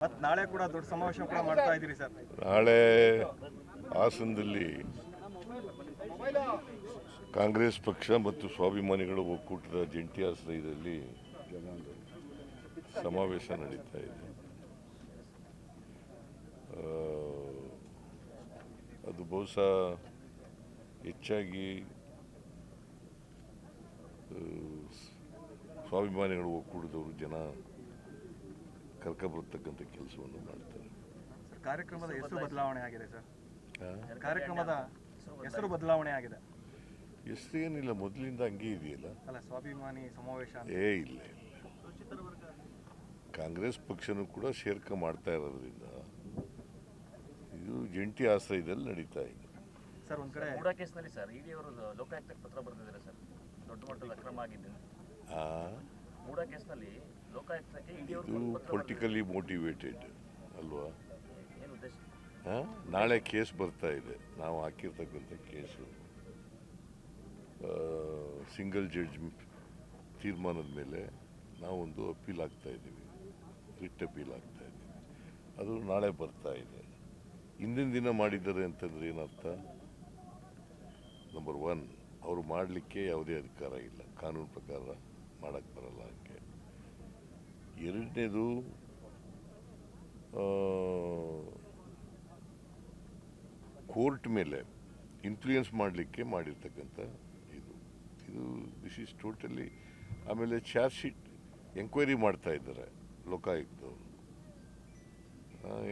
ಮತ್ತು ನಾಳೆ ಕೂಡ ದೊಡ್ಡ ಸಮಾವೇಶ ಕೂಡ ಮಾಡ್ತಾ ಇದ್ದೀರಿ ಸರ್. ನಾಳೆ ಹಾಸನದಲ್ಲಿ ಕಾಂಗ್ರೆಸ್ ಪಕ್ಷ ಮತ್ತು ಸ್ವಾಭಿಮಾನಿಗಳ ಒಕ್ಕೂಟದ ಜಂಟಿ ಆಶ್ರಯದಲ್ಲಿ ಸಮಾವೇಶ ನಡೀತಾ ಇದೆ. ಅದು ಬಹುಶಃ ಹೆಚ್ಚಾಗಿ ಸ್ವಾಭಿಮಾನಿಗಳ ಒಕ್ಕೂಟದವರು ಜನ ಕರ್ಕೊಬರ್ತಕ್ಕಂಥ ಕೆಲಸವನ್ನು ಮಾಡ್ತಾರೆ. ಕಾರ್ಯಕ್ರಮದ ಹೆಸರು ಬದಲಾವಣೆ ಆಗಿದೆ ಸರ್. ಕಾರ್ಯಕ್ರಮದ ಹೆಸರು ಬದಲಾವಣೆ ಆಗಿದೆ. ಹೆಸರು ಏನಿಲ್ಲ, ಮೊದಲಿಂದ ಹಂಗೆ ಇದೆಯಲ್ಲ. ಅಲ್ಲ, ಸ್ವಾಭಿಮಾನಿ ಸಮಾವೇಶ ಇಲ್ಲ ಕಾಂಗ್ರೆಸ್ ಪಕ್ಷನೂ ಕೂಡ ಸೇರ್ಕೆ ಮಾಡ್ತಾ ಇರೋದ್ರಿಂದ ಇದು ಜಂಟಿ ಆಶ್ರಯದಲ್ಲಿ ನಡೀತಾ ಇದೆ ಸರ್. ಒಂದ್ ಕಡೆ ಮೂಡಾ ಕೇಸ್ನಲ್ಲಿ ಸರ್ ಇಡಿ ಅವರು ಲೋಕಾಯುಕ್ತಕ್ಕೆ ಪತ್ರ ಬರೆದಿದ್ದಾರೆ ಸರ್, ದೊಡ್ಡ ಮಟ್ಟದ ಅಕ್ರಮ ಆಗಿದೆ. ಮೂಡಾ ಕೇಸ್ನಲ್ಲಿ ಲೋಕಾಯುಕ್ತಕ್ಕೆ ಇಡಿ ಅವರು ಪೊಲಿಟಿಕಲಿ ಮೋಟಿವೇಟೆಡ್ ಅಲ್ವಾ? ಏನು ಉದ್ದೇಶ? ನಾಳೆ ಕೇಸ್ ಬರ್ತಾ ಇದೆ. ನಾವು ಹಾಕಿರ್ತಕ್ಕಂಥ ಕೇಸು ಸಿಂಗಲ್ ಜಡ್ಜ್ ತೀರ್ಮಾನದ ಮೇಲೆ ನಾವೊಂದು ಅಪೀಲ್ ಆಗ್ತಾ ಇದ್ದೀವಿ, ರಿಟ್ ಅಪೀಲ್ ಆಗ್ತಾ ಇದ್ದೀವಿ. ಅದು ನಾಳೆ ಬರ್ತಾ ಇದೆ. ಹಿಂದಿನ ದಿನ ಮಾಡಿದ್ದಾರೆ ಅಂತಂದ್ರೆ ಏನರ್ಥ? ನಂಬರ್ 1, ಅವರು ಮಾಡಲಿಕ್ಕೆ ಯಾವುದೇ ಅಧಿಕಾರ ಇಲ್ಲ, ಕಾನೂನು ಪ್ರಕಾರ ಮಾಡೋಕ್ಕೆ ಬರಲ್ಲ ಹಂಗೆ. ಎರಡನೇದು, ಕೋರ್ಟ್ ಮೇಲೆ ಇನ್ಫ್ಲೂಯೆನ್ಸ್ ಮಾಡಲಿಕ್ಕೆ ಮಾಡಿರ್ತಕ್ಕಂಥ ಇದು ದಿಸ್ ಈಸ್ ಟೋಟಲಿ. ಆಮೇಲೆ ಚಾರ್ಜ್ ಶೀಟ್ ಎಂಕ್ವೈರಿ ಮಾಡ್ತಾ ಇದ್ದಾರೆ ಲೋಕಾಯುಕ್ತವರು.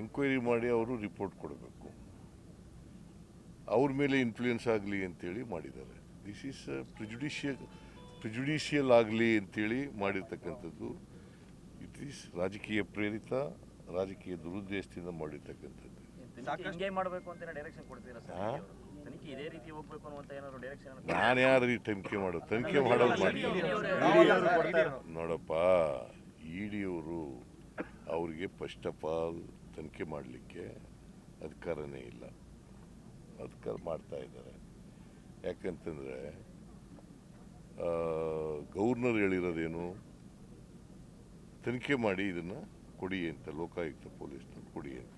ಎಂಕ್ವೈರಿ ಮಾಡಿ ಅವರು ರಿಪೋರ್ಟ್ ಕೊಡಬೇಕು. ಅವ್ರ ಮೇಲೆ ಇನ್ಫ್ಲೂಯೆನ್ಸ್ ಆಗಲಿ ಅಂತೇಳಿ ಮಾಡಿದ್ದಾರೆ. ದಿಸ್ ಈಸ್ ಪ್ರಿಜುಡಿಷಿಯಲ್ ಆಗಲಿ ಅಂತೇಳಿ ಮಾಡಿರ್ತಕ್ಕಂಥದ್ದು. ಇಟ್ ಈಸ್ ರಾಜಕೀಯ ಪ್ರೇರಿತ, ರಾಜಕೀಯ ದುರುದ್ದೇಶದಿಂದ ಮಾಡಿರ್ತಕ್ಕಂಥದ್ದು. ಹಿಂಗೆ ಮಾಡಬೇಕು ಅಂತ ಡೈರೆಕ್ಷನ್ ಕೊಡ್ತೀರಾ ಸರ್? ತನಿಖೆ ಇದೇ ರೀತಿ ಹೋಗಬೇಕು ಅನ್ನುವಂತ ಏನಾದ್ರು ಡೈರೆಕ್ಷನ್? ನಾನು ಯಾರು ತನಿಖೆ ಮಾಡೋದು? ತನಿಖೆ ಮಾಡೋದು ಮಾಡಿ ನೋಡಪ್ಪ, ಇಡಿಯವರು ಅವ್ರಿಗೆ ಫಸ್ಟ್ ಆಫ್ ಆಲ್ ತನಿಖೆ ಮಾಡಲಿಕ್ಕೆ ಅಧಿಕಾರನೇ ಇಲ್ಲ. ಅಧಿಕಾರ ಮಾಡ್ತಾ ಇದ್ದಾರೆ. ಯಾಕಂತಂದರೆ ಗವರ್ನರ್ ಹೇಳಿರೋದೇನು? ತನಿಖೆ ಮಾಡಿ ಇದನ್ನು ಕೊಡಿ ಅಂತ, ಲೋಕಾಯುಕ್ತ ಪೊಲೀಸ್ನವ್ರು ಕೊಡಿ ಅಂತ.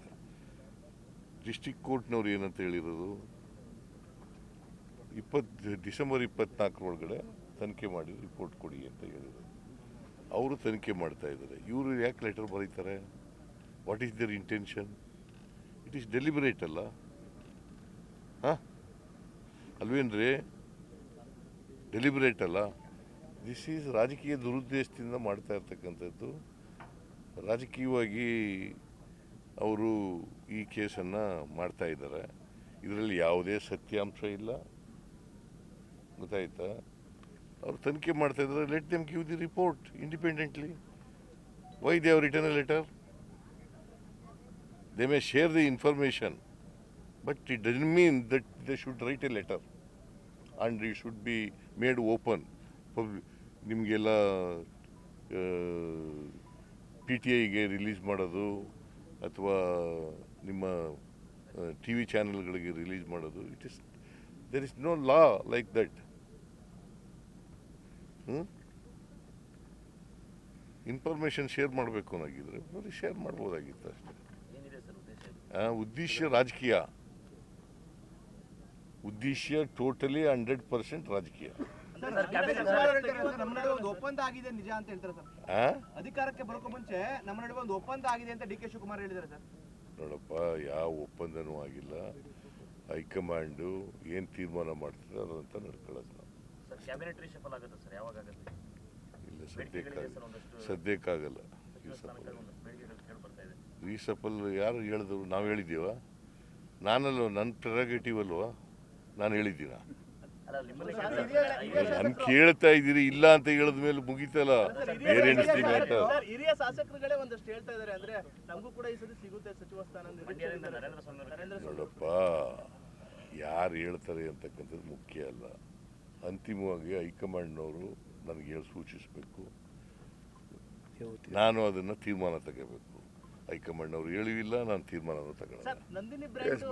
ಡಿಸ್ಟ್ರಿಕ್ಟ್ ಕೋರ್ಟ್ನವ್ರು ಏನಂತ ಹೇಳಿರೋದು? ಡಿಸೆಂಬರ್ 24 ಒಳಗಡೆ ತನಿಖೆ ಮಾಡಿ ರಿಪೋರ್ಟ್ ಕೊಡಿ ಅಂತ ಹೇಳಿದರು. ಅವರು ತನಿಖೆ ಮಾಡ್ತಾ ಇದ್ದಾರೆ. ಇವರು ಯಾಕೆ ಲೆಟರ್ ಬರೀತಾರೆ? What is their intention? It is deliberate ಅಲ್ಲ? ಅಲ್ವೇನ್ರಿ? ಡೆಲಿಬರೇಟ್ ಅಲ್ಲ? ದಿಸ್ ಈಸ್ ರಾಜಕೀಯ ದುರುದ್ದೇಶದಿಂದ ಮಾಡ್ತಾ ಇರ್ತಕ್ಕಂಥದ್ದು. ರಾಜಕೀಯವಾಗಿ ಅವರು ಈ ಕೇಸನ್ನು ಮಾಡ್ತಾ ಇದ್ದಾರೆ. ಇದರಲ್ಲಿ ಯಾವುದೇ ಸತ್ಯಾಂಶ ಇಲ್ಲ, ಗೊತ್ತಾಯ್ತಾ? ಅವ್ರು ತನಿಖೆ ಮಾಡ್ತಾ ಇದ್ದಾರೆ. Let them give the report independently. Why they have written a letter? They may share the information, but it doesn't mean that they should write a letter and it should be made open. ನಿಮಗೆಲ್ಲ PTIಗೆ release ಮಾಡೋದು ಅಥವಾ ನಿಮ್ಮ TV ಚಾನೆಲ್ಗಳಿಗೆ release ಮಾಡೋದು, there is no law like that. Information share ಮಾಡಬೇಕು ಅನ್ನೋಗಿದ್ರೆ ಬರೀ ಶೇರ್ ಮಾಡ್ಬೋದಾಗಿತ್ತು ಅಷ್ಟೇ. ಉದ್ದೇಶ ರಾಜಕೀಯ, ಉದ್ದೇಶ ಟೋಟಲಿ 100% ರಾಜಕೀಯ. ನಮ್ಮ ನಡುವೆ ಒಂದು ಒಪ್ಪಂದ ಆಗಿದೆ ನಿಜ ಅಂತ ಹೇಳ್ತಾರೆ ಸರ್. ಅಧಿಕಾರಕ್ಕೆ ಬರೋಕೆ ಮುಂಚೆ ನಮ್ಮ ನಡುವೆ ಒಂದು ಒಪ್ಪಂದ ಆಗಿದೆ ಅಂತ DK ಶಿವಕುಮಾರ್ ಹೇಳಿದ್ದಾರೆ ಸರ್. ನೋಡಪ್ಪ, ಯಾವ ಒಪ್ಪಂದನೂ ಆಗಿಲ್ಲ. ಹೈಕಮಾಂಡು ಏನು ತೀರ್ಮಾನ ಮಾಡ್ತದೆ ಅದಂತ ನಡ್ಕೊಳ್ಳೋದು ನಾವು. ಇಲ್ಲ, ಸದ್ಯಕ್ಕಾಗಲ್ಲ. ರೀಸಫಲ್ ಯಾರು ಹೇಳಿದ್ರು? ನಾವು ಹೇಳಿದ್ದೀವ? ನಾನಲ್ವ, ನನ್ನ ಪ್ರೆರಗೇಟಿವ್ ಅಲ್ವಾ? ನಾನು ಹೇಳಿದ್ದೀನ? ನಾನು ಕೇಳ್ತಾ ಇದ್ದೀರಿ. ಇಲ್ಲ ಅಂತ ಹೇಳಿದ ಮೇಲೆ ಮುಗಿತಲ್ಲ. ಬೇರೆ ಹಿರಿಯ ಶಾಸಕರುಗಳೇ ಒಂದಷ್ಟು ಹೇಳ್ತಾ ಇದ್ದಾರೆ, ಅಂದ್ರೆ ನಮಗೂ ಕೂಡ ಈ ಸತಿ ಸಿಗುತ್ತೆ ಸಚಿವ ಸ್ಥಾನ. ನೋಡಪ್ಪ, ಯಾರು ಹೇಳ್ತಾರೆ ಅಂತಕ್ಕಂಥದ್ದು ಮುಖ್ಯ ಅಲ್ಲ. ಅಂತಿಮವಾಗಿ ಹೈಕಮಾಂಡ್ನವರು ನನಗೆ ಹೇಳಿ ಸೂಚಿಸಬೇಕು, ನಾನು ಅದನ್ನು ತೀರ್ಮಾನ ತಗೋಬೇಕು. ಹೈಕಮಾಂಡ್ನವ್ರು ಹೇಳಿಲ್ಲ, ನಾನು ತೀರ್ಮಾನ ತಗೊಳ್ಳಲ್ಲ. ನಂದಿನಿ ಬ್ರ್ಯಾಂಡ್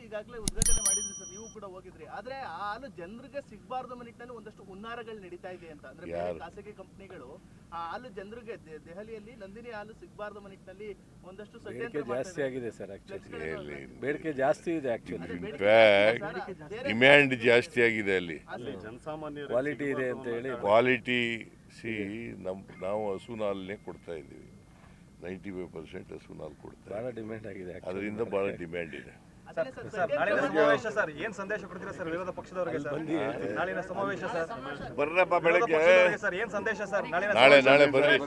ಈಗಾಗಲೇ ಉದ್ಘಾಟನೆ ಮಾಡಿದ್ರು ಸರ್. ನೀವು ಕೂಡ ಹೋಗಿದ್ರಿ. ಆದ್ರೆ ಆ ಹಾಲು ಜನರಿಗೆ ಸಿಗಬಾರ್ದು ಅನ್ನೋ ನಿಟ್ಟಿನಲ್ಲಿ ಒಂದಷ್ಟು ಹುನ್ನಾರಗಳು ನಡೀತಾ ಇದೆ ಅಂತ. ಅಂದ್ರೆ ಬೇರೆ ಯಾರು? ಖಾಸಗಿ ಕಂಪನಿಗಳು ಆ ಹಾಲು ಜನರಿಗೆ ದೆಹಲಿಯಲ್ಲಿ ನಂದಿನಿ ಹಾಲು ಸಿಗಬಾರ್ದು ಅನ್ನೋ ನಿಟ್ಟಿನಲ್ಲಿ ಒಂದಷ್ಟು ಷಡ್ಯಂತ್ರ ಜಾಸ್ತಿ ಆಗಿದೆ ಸರ್ ಆಕ್ಚುಲಿ ಎಲ್ಲಿ? ಬೇಡಿಕೆ ಜಾಸ್ತಿ ಇದೆ ಆಕ್ಚುಲಿ ಇನ್ಫ್ಯಾಕ್ಟ್ ಡಿಮ್ಯಾಂಡ್ ಜಾಸ್ತಿ ಆಗಿದೆ ಅಲ್ಲಿ. ಕ್ವಾಲಿಟಿ ಇದೆ ಅಂತ ಹೇಳಿ ಕ್ವಾಲಿಟಿ ನಾವು ಹಸುನ ಹಾಲನ್ನೇ ಕೊಡ್ತಾ ಇದ್ದೀವಿ. 95% ಹಸುನ ಹಾಲು ಕೊಡ್ತಾ ಬಹಳ ಇದ್ದೀವಿ. ಡಿಮ್ಯಾಂಡ್ ಆಗಿದೆ ಅದರಿಂದ ಬಹಳ ಡಿಮ್ಯಾಂಡ್ ಇದೆ. ಸರ್ ನಾಳಿನ ಸಮಾವೇಶ ಸರ್ ಏನ್ ಸಂದೇಶ ಕೊಡ್ತೀರಾ ಸರ್ ವಿರೋಧ ಪಕ್ಷದವರಿಗೆ ಸರ್ ನಾಳಿನ ಸಮಾವೇಶ ಸರ್ ಬರ್ರಪ್ಪ ಬೆಳಗ್ಗೆ ಸರ್ ಏನ್ ಸಂದೇಶ ಸರ್ ನಾಳೆ ಬರ್ರಿ.